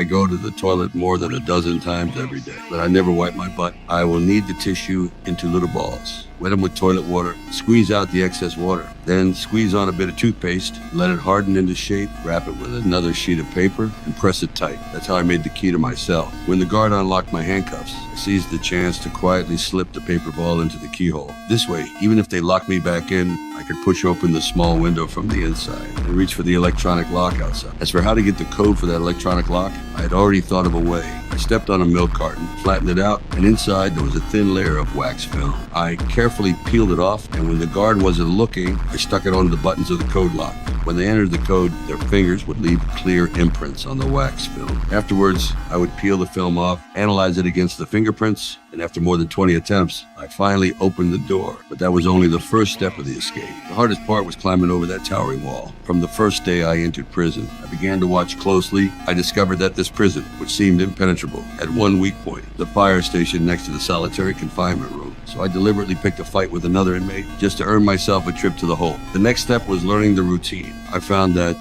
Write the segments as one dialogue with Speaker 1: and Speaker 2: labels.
Speaker 1: I go to the toilet more than a dozen times every day, but I never wipe my butt. I will knead the tissue into little balls, wet them with toilet water, squeeze out the excess water, then squeeze on a bit of toothpaste, let it harden into shape, wrap it with another sheet of paper, and press it tight. That's how I made the key to my cell. When the guard unlocked my handcuffs, I seized the chance to quietly slip the paper ball into the keyhole. This way, even if they locked me back in, I could push open the small window from the inside and reach for the electronic lock outside. As for how to get the code for that electronic lock, I had already thought of a way. I stepped on a milk carton, flattened it out, and inside there was a thin layer of wax film. I carefully peeled it off, and when the guard wasn't looking, I stuck it onto the buttons of the code lock. When they entered the code, their fingers would leave clear imprints on the wax film. Afterwards, I would peel the film off, analyze it against the fingerprints, and after more than 20 attempts, I finally opened the door. But that was only the first step of the escape. The hardest part was climbing over that towering wall. From the first day I entered prison, I began to watch closely. I discovered that this prison, which seemed impenetrable, had one weak point, the fire station next to the solitary confinement room. So I deliberately picked a fight with another inmate just to earn myself a trip to the hole. The next step was learning the routine. I found that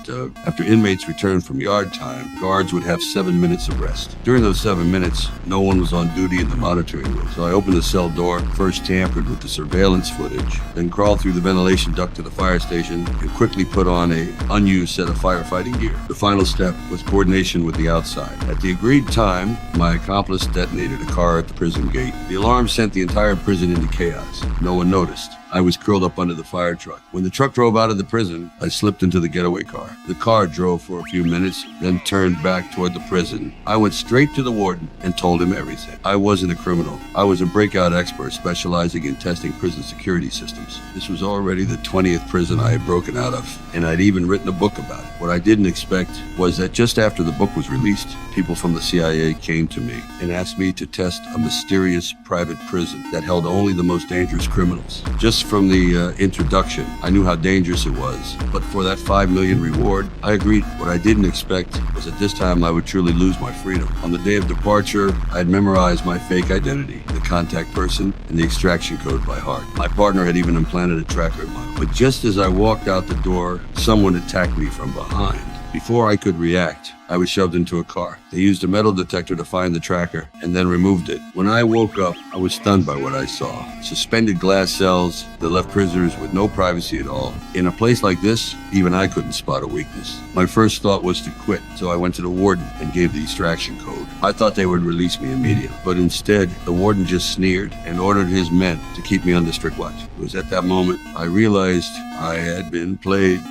Speaker 1: after inmates returned from yard time, guards would have 7 minutes of rest. During those 7 minutes, no one was on duty in the monitoring room. So I opened the cell door, first tampered with the surveillance footage, then crawled through the ventilation duct to the fire station and quickly put on an unused set of firefighting gear. The final step was coordination with the outside. At the agreed time, my accomplice detonated a car at the prison gate. The alarm sent the entire prison into chaos. No one noticed. I was curled up under the fire truck. When the truck drove out of the prison, I slipped into the getaway car. The car drove for a few minutes, then turned back toward the prison. I went straight to the warden and told him everything. I wasn't a criminal. I was a breakout expert specializing in testing prison security systems. This was already the 20th prison I had broken out of, and I'd even written a book about it. What I didn't expect was that just after the book was released, people from the CIA came to me and asked me to test a mysterious private prison that held only the most dangerous criminals. Just from the introduction, I knew how dangerous it was, but for that $5 million reward, I agreed. What I didn't expect was that this time I would truly lose my freedom. On the day of departure, I had memorized my fake identity, the contact person, and the extraction code by heart. My partner had even implanted a tracker in my arm. But just as I walked out the door, someone attacked me from behind. Before I could react, I was shoved into a car. They used a metal detector to find the tracker and then removed it. When I woke up, I was stunned by what I saw. Suspended glass cells that left prisoners with no privacy at all. In a place like this, even I couldn't spot a weakness. My first thought was to quit, so I went to the warden and gave the extraction code. I thought they would release me immediately, but instead, the warden just sneered and ordered his men to keep me under strict watch. It was at that moment I realized I had been played.